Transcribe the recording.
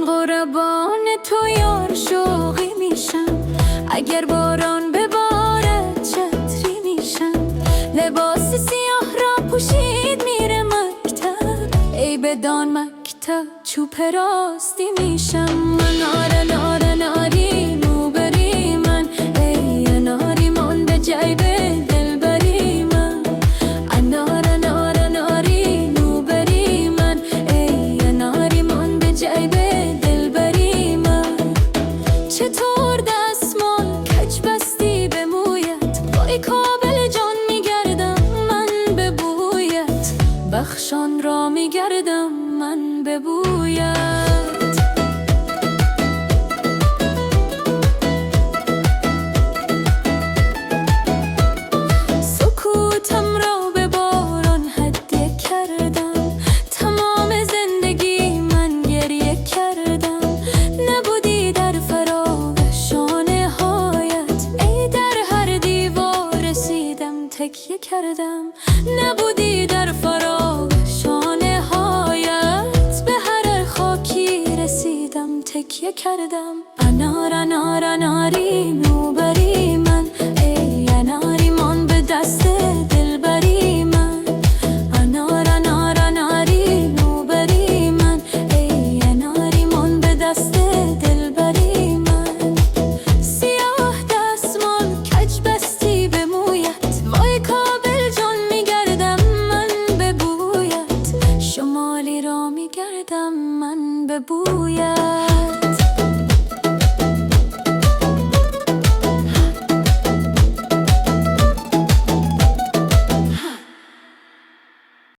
من قربان تو یار شوقی میشم، اگر باران بباره چتری میشم. لباس سیاه را پوشید میره مکتب، ای بدان مکتب چوب راستی میشم. من ناره ناری موبری من، ای ناری من به جیب دلبری من. ناره ناری موبری من، ای ناری من به جیب دلبری من. چطور دستمال کج بستی به مویت، وای کابل جان میگردم من به بویت. بخشان را میگردم من به بویت. سکوتم را به باران هدیه کردم، تمام زندگی من گریه کردم. نبودی در فراق شانه هایت، ای در هر دیوار رسیدم تکیه کردم. نبودی در فراق شانه هایت، به هر خاکی رسیدم تکیه کردم. ناری موبری من، ای ناری من به دست دلبری من. ناری موبری من، ای ناری من به دست دلبری من. سیاه دستمال کج بستی به مویت، وای کابل جان میگردم من به بویت. شمالی را میگردم من به بویت.